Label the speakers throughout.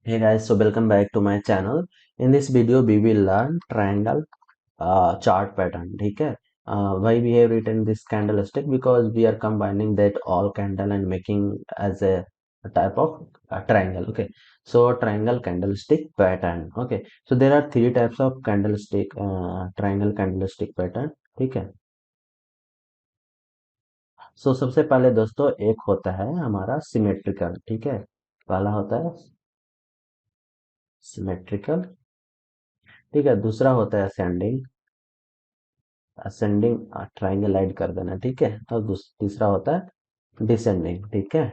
Speaker 1: Hey guys, so welcome back to my channel. In this video, we will learn triangle chart pattern. ठीक है? Why we have written this candlestick? Because we are combining that all candle and making as a type of triangle. Okay, so triangle candlestick pattern. Okay, so there are three types of candlestick triangle candlestick pattern. ठीक है? So सबसे पहले दोस्तों एक होता है हमारा symmetrical. ठीक है? पहला होता है सिमेट्रिकल. ठीक है? दूसरा होता है असेंडिंग. असेंडिंग ट्राइंगल ऐड कर देना. ठीक है? और तीसरा होता है डिसेंडिंग. ठीक है?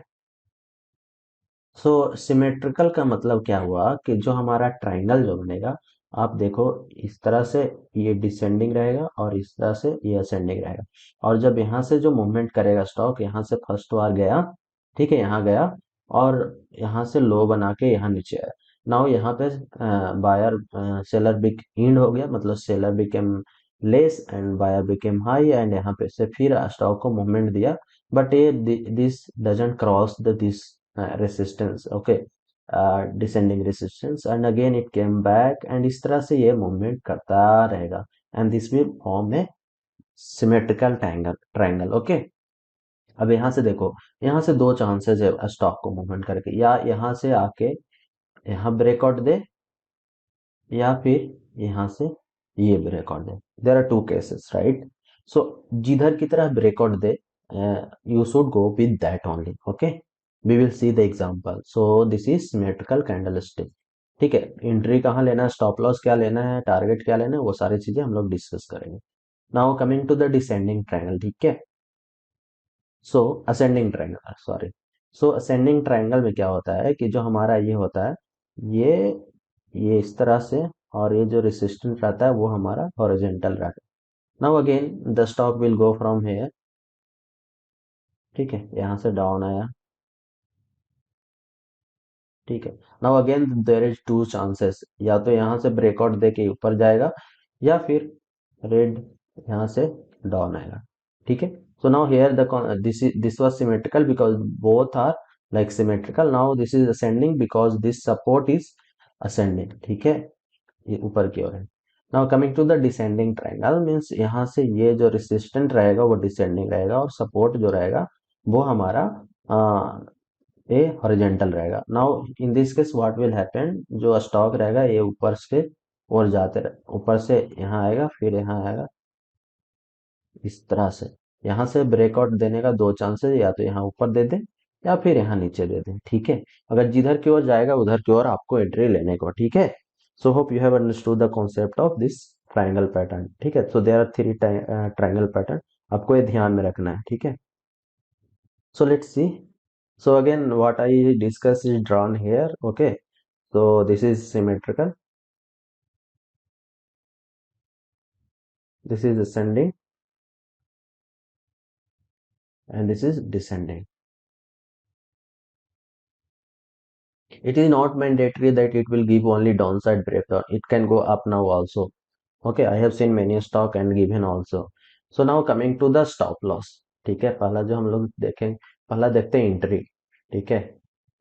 Speaker 1: सो सिमेट्रिकल का मतलब क्या हुआ कि जो हमारा ट्राइंगल जो बनेगा, आप देखो इस तरह से ये डिसेंडिंग रहेगा और इस तरह से ये असेंडिंग रहेगा. और जब यहाँ से जो मूवमेंट करेगा स्टॉक, यहाँ से फर्स्ट बार गया. ठीक है? यहाँ गया और यहाँ से लो बना के यहाँ नीचे आया. नाउ यहाँ पे बायर सेलर बिक इंड हो गया, मतलब seller became less and buyer became high, and यहाँ पे से फिर स्टॉक को मूवमेंट दिया. बट ये this doesn't cross the this resistance. Okay, descending resistance, and again it came back, and इस तरह से ये मूवमेंट करता रहेगा. And this will form A symmetrical triangle. Okay, अब यहाँ से देखो, यहाँ से दो चांसेस है स्टॉक को मूवमेंट करके. या यहाँ से आके यहाँ ब्रेकआउट दे, या फिर यहाँ से ये ब्रेकआउट दे. There are two cases, right? So जिधर की तरह ब्रेकआउट दे, you should go with that only. Okay, we will see the example. So this is symmetrical candlestick. ठीक है? एंट्री कहाँ लेना है, स्टॉप लॉस क्या लेना है, टारगेट क्या लेना है, वो सारी चीजें हम लोग डिस्कस करेंगे. Now coming to the descending triangle. ठीक है? So ascending triangle, sorry. So ascending triangle में क्या होता है कि जो हमारा ये होता है, ये ये इस तरह से, और ये जो रेसिस्टेंट रहता है वो हमारा हॉरिजॉन्टल रहता है. Now again the stock will go from here. ठीक है? यहाँ से डाउन आया. ठीक है? Now again there is two chances, या तो यहाँ से ब्रेकआउट दे के ऊपर जाएगा, या फिर रेड यहाँ से डाउन आएगा. ठीक है? So now here the this was symmetrical because both are like symmetrical. Now this is ascending because this support is ascending. ठीक है? ये ऊपर की ओर है. Now coming to the descending triangle means यहाँ से ये जो रेसिस्टेंट रहेगा वो डिसेंडिंग रहेगा, और सपोर्ट जो रहेगा वो हमारा ए हॉरिजॉन्टल रहेगा. Now in this case what will happen, जो स्टॉक रहेगा ये ऊपर से और जाते रहे, ऊपर से यहाँ आएगा, फिर यहाँ आएगा इस तरह से. यहाँ से ब्रेकआउट देने का दो चांसेस, या तो यहाँ ऊपर दे दे या फिर यहाँ नीचे दे दे. ठीक है? अगर जिधर की ओर जाएगा उधर की ओर आपको एंट्री लेने को. ठीक है? So hope you have understood the concept of this triangle pattern. ठीक है? So there are three triangle pattern, आपको ये ध्यान में रखना है. ठीक है? So let's see. So again, what I discuss is drawn here. Okay, so this is symmetrical, this is ascending, and this is descending. It is not mandatory that it will give only downside breakdown. It can go up now also. Okay, I have seen many stock and given also. So now coming to the stop loss. ठीक है? पहला जो हम लोग देखें, पहला देखते हैं एंट्री. ठीक है?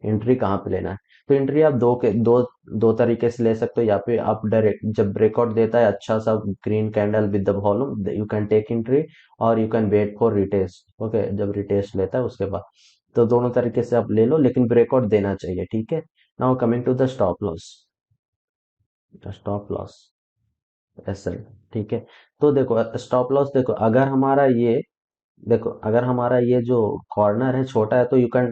Speaker 1: एंट्री कहाँ पे लेना है? तो एंट्री आप दो तरीके से ले सकते हो. या फिर आप डायरेक्ट जब ब्रेकआउट देता है अच्छा सा green candle with the volume, you can take entry, और you can wait for retest. Okay, जब रिटेस्ट लेता है उसके बाद, तो दोनों तरीके से आप ले लो, लेकिन ब्रेकआउट देना चाहिए. ठीक है? Now coming to the stop loss. Stop loss SL. ठीक है? तो देखो स्टॉप लॉस, देखो अगर हमारा ये, देखो अगर हमारा ये जो कॉर्नर है छोटा है, तो you can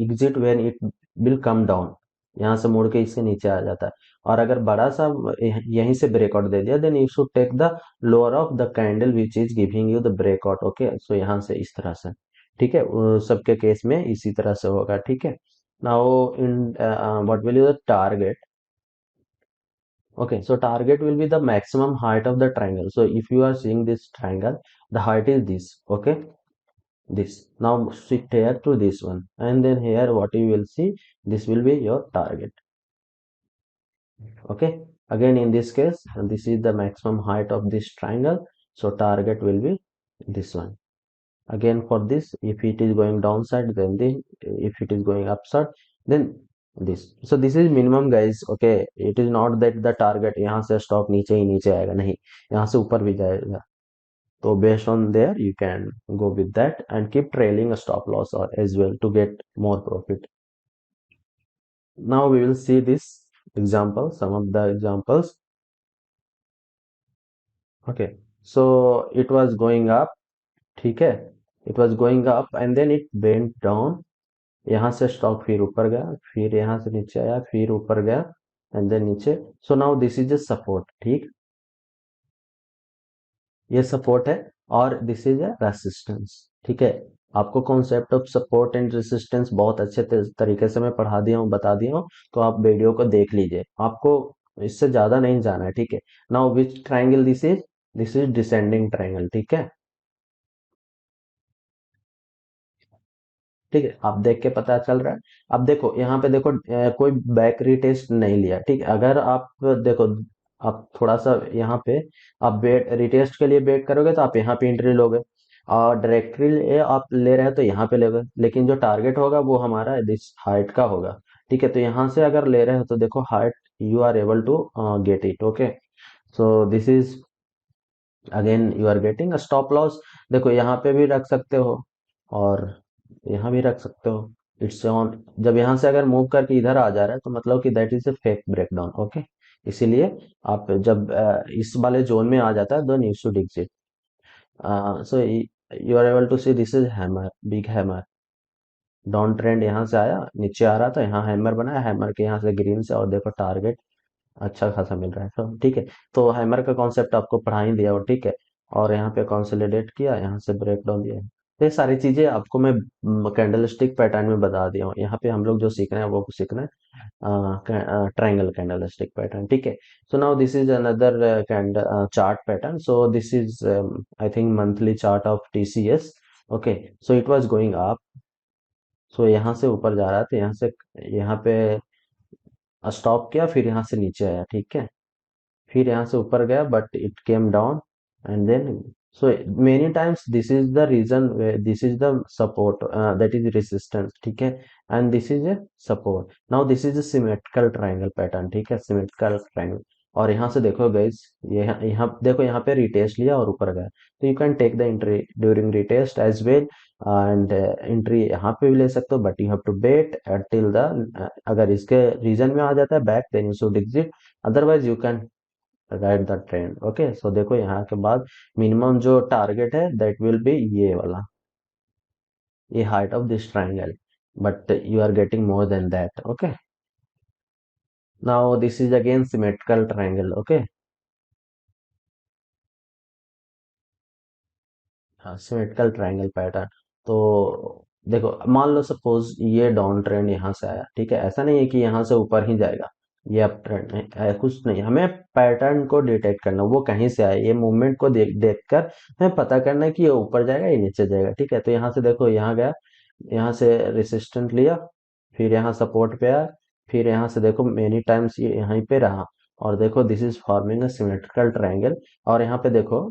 Speaker 1: exit when it will come down. यहाँ से मुड़ के इसके नीचे आ जाता है. और अगर बड़ा सा यहीं से ब्रेकआउट दे दिया, then you should take the lower of the candle which is giving you the breakout. Okay, so यहाँ से इस तरह से. ठीक है? सबके केस में इसी तरह से होगा. ठीक है? Now in what will you the target. Okay, so target will be the maximum height of the triangle. So if you are seeing this triangle, the height is this. Okay, this. Now shift here to this one, and then here what you will see, this will be your target. Okay, again in this case, this is the maximum height of this triangle. So target will be this one. Again for this, if it is going downside, then if it is going upside, then this, so this is minimum guys, okay. It is not that the target यहाँ से stock नीचे ही नीचे आएगा, नहीं, यहाँ से ऊपर भी जाएगा। तो based on there you can go with that and keep trailing a stop loss or as well to get more profit. Now we will see this example, some of the examples. Okay, so it was going up, ठीक है, it was going up and then it went down। यहाँ से stock फिर ऊपर गया, फिर यहाँ से नीचे आया, फिर ऊपर गया एंड देन नीचे। सो now this is a support, ठीक, ये सपोर्ट है और दिस इज ए रेसिस्टेंस, ठीक है। आपको concept of support and resistance बहुत अच्छे तरीके से मैं पढ़ा दिया हूँ, बता दिया हूँ, तो आप वीडियो को देख लीजिए, आपको इससे ज्यादा नहीं जाना है, ठीक है। Now which triangle this is descending triangle, ठीक है। ठीक है, आप देख के पता चल रहा है। अब देखो यहाँ पे देखो कोई बैक रीटेस्ट नहीं लिया, ठीक है। अगर आप देखो, आप थोड़ा सा यहाँ पे आप बेट रिटेस्ट के लिए बेट करोगे तो आप यहाँ पे एंट्री लोगे, और डायरेक्टली आप ले रहे हो तो यहाँ पे लोगे, लेकिन जो टारगेट होगा वो हमारा दिस हाइट का होगा, ठीक है। तो यहाँ से अगर ले रहे हो तो देखो height, you are able to get it, okay. So this is again you are getting a stop loss. देखो यहाँ पे भी रख सकते हो और यहाँ भी रख सकते हो, इट्स ऑन। जब यहाँ से अगर मूव करके इधर आ जा रहा है तो मतलब कि that is a fake breakdown, okay. इसीलिए आप जब इस वाले जोन में आ जाता है then you should exit. So you are able to see this is hammer, big hammer. Down trend यहाँ से आया, नीचे आ रहा था, यहाँ हैमर बनाया, हैमर के यहाँ से ग्रीन से, और देखो टारगेट अच्छा खासा मिल रहा है, तो ठीक है। तो हैमर का कॉन्सेप्ट आपको पढ़ा ही दिया हो, ठीक है। और यहाँ पे कंसोलिडेट किया, यहाँ से ब्रेक डाउन दिया, तो ये सारी चीजें आपको मैं कैंडल स्टिक पैटर्न में बता दिया हूँ। यहाँ पे हम लोग जो सीख रहे हैं वो सीखना है ट्रायंगल कैंडल स्टिक पैटर्न, ठीक है। So now this is another candle chart pattern. So this is I think monthly chart of TCS, okay. So it was going up, so यहाँ से ऊपर जा रहा था, यहाँ से यहाँ पे स्टॉप किया, फिर यहाँ से नीचे आया, ठीक है। फिर यहाँ से ऊपर गया but it came down and then, so many times this is the reason, this is the support, that is resistance, ठीक है। And this is a support. Now this is a symmetrical triangle pattern, ठीक है, symmetrical triangle. और यहाँ से देखो guys, ये यहाँ देखो, यहाँ पे रिटेस्ट लिया और ऊपर गया, तो you can take the entry during retest as well, and entry यहाँ पे भी ले सकते हो, but you have to wait till the, अगर इसके रीजन में आ जाता है back then you should exit, otherwise you can ride the trend, okay. So देखो यहाँ के बाद मिनिमम जो टारगेट है दैट विल बी ये वाला, ये height of this triangle, but you are getting more than that, okay. Now this is again symmetrical triangle, okay. हाँ, सिमेट्रिकल ट्राइंगल पैटर्न। तो देखो, मान लो सपोज ये डाउन ट्रेंड यहाँ से आया, ठीक है, ऐसा नहीं है कि यहाँ से ऊपर ही जाएगा, ये अप ट्रेंड नहीं, कुछ नहीं, हमें पैटर्न को डिटेक्ट करना, वो कहीं से आए, ये मूवमेंट को देख देख कर हमें पता करना है कि ये ऊपर जाएगा या नीचे जाएगा, ठीक है। तो यहाँ से देखो, यहाँ गया, यहाँ से रेसिस्टेंट लिया, फिर यहाँ सपोर्ट पे आया, फिर यहाँ से देखो मेनी टाइम्स ये यहीं पे रहा, और देखो this is forming a symmetrical triangle. और यहाँ पे देखो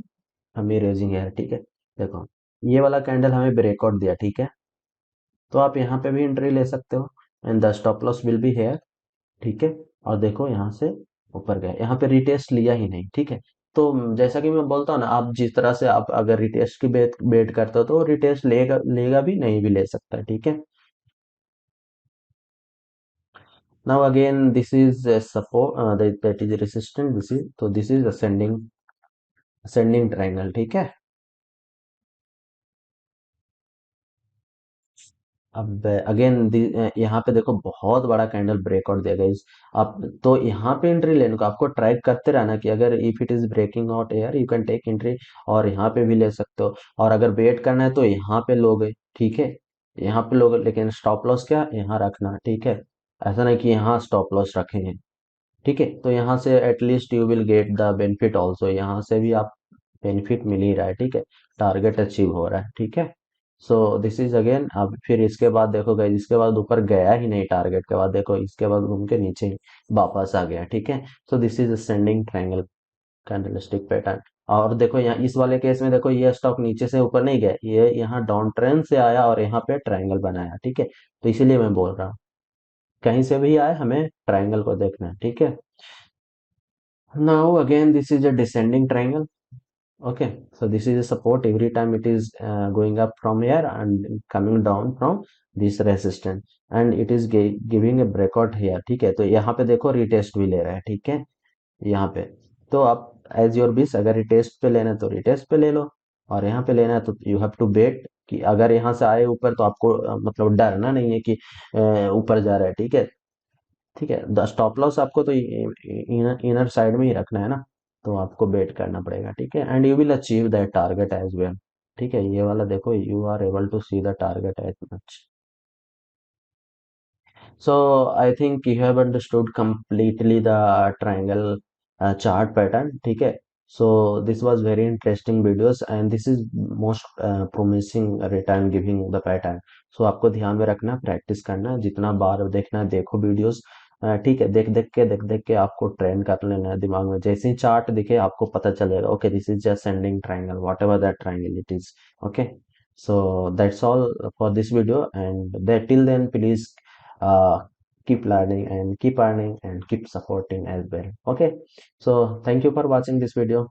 Speaker 1: हम इरेजिंग है, ठीक है। देखो ये वाला कैंडल हमें ब्रेकआउट दिया, ठीक है, तो आप यहाँ पे भी एंट्री ले सकते हो and the stop loss will be here, ठीक है। और देखो यहाँ से ऊपर गए, यहाँ पे रिटेस्ट लिया ही नहीं, ठीक है। तो जैसा कि मैं बोलता हूँ ना, आप जिस तरह से आप अगर रिटेस्ट की बेट बेट करते हो तो रिटेस्ट लेगा लेगा भी, नहीं भी ले सकता है, ठीक है। Now again this is support, that is resistant, this is, तो दिस इज असेंडिंग ट्रायंगल, ठीक है। अब अगेन यहाँ पे देखो बहुत बड़ा कैंडल ब्रेकआउट देगा इस, आप तो यहाँ पे एंट्री लेने को आपको ट्राई करते रहना कि अगर if it is breaking out here you can take entry, और यहाँ पे भी ले सकते हो। और अगर वेट करना है तो यहाँ पे लोगे, ठीक है, यहाँ पे लोगे, लेकिन स्टॉप लॉस क्या यहाँ रखना, ठीक है। ऐसा नहीं कि यहाँ स्टॉप लॉस रखेंगे, ठीक है। तो यहाँ से at least you will get the benefit also, यहाँ से भी आप बेनिफिट मिल ही रहा है, ठीक है, टारगेट अचीव हो रहा है, ठीक है। सो दिस इज अगेन, अब फिर इसके बाद देखो गाइस, इसके बाद ऊपर गया ही नहीं, टारगेट के बाद देखो इसके बाद घूम के नीचे ही वापस आ गया, ठीक है। सो this is ascending triangle candlestick pattern. और देखो यहाँ इस वाले केस में देखो, ये स्टॉक नीचे से ऊपर नहीं गया, ये यहाँ डाउन ट्रेंड से आया और यहाँ पे ट्रायंगल बनाया, ठीक है। तो इसीलिए मैं बोल रहा हूँ, कहीं से भी आए हमें ट्राइंगल को देखना है, ठीक है। Now again this is a descending triangle. Okay, so this is a support every time it is going up from here and coming down from this resistance, and it is giving a breakout here. ठीक है, तो यहाँ पे देखो retest भी ले रहा है, ठीक है, यहाँ पे। तो आप एज योर विश, अगर रिटेस्ट पे लेना है तो रिटेस्ट पे ले लो, और यहाँ पे लेना है तो यू हैव टू बेट कि अगर यहाँ से आए ऊपर तो आपको मतलब डरना नहीं है कि ऊपर जा रहा है, ठीक है। ठीक है, द स्टॉप लॉस आपको तो इनर साइड में ही रखना है ना, तो आपको बेट करना पड़ेगा, ठीक है, and you will achieve that target as well. ठीक है, ये वाला देखो, you are able to see the target as much. So I think you have understood completely the triangle chart pattern. ठीक है. So this was very interesting videos and this is most promising return giving the pattern. So आपको ध्यान में रखना, practice करना, जितना बार देखना है देखो वीडियोस. ठीक है, देख देख के आपको ट्रेन कर लेना है दिमाग में, जैसे ही चार्ट दिखे आपको पता चल जाएगा, okay this is just sending triangle, what ever that triangle it is. Okay, so that's all for this video, and that till then please uh, keep learning and keep earning and keep supporting as well. Okay, so thank you for watching this video.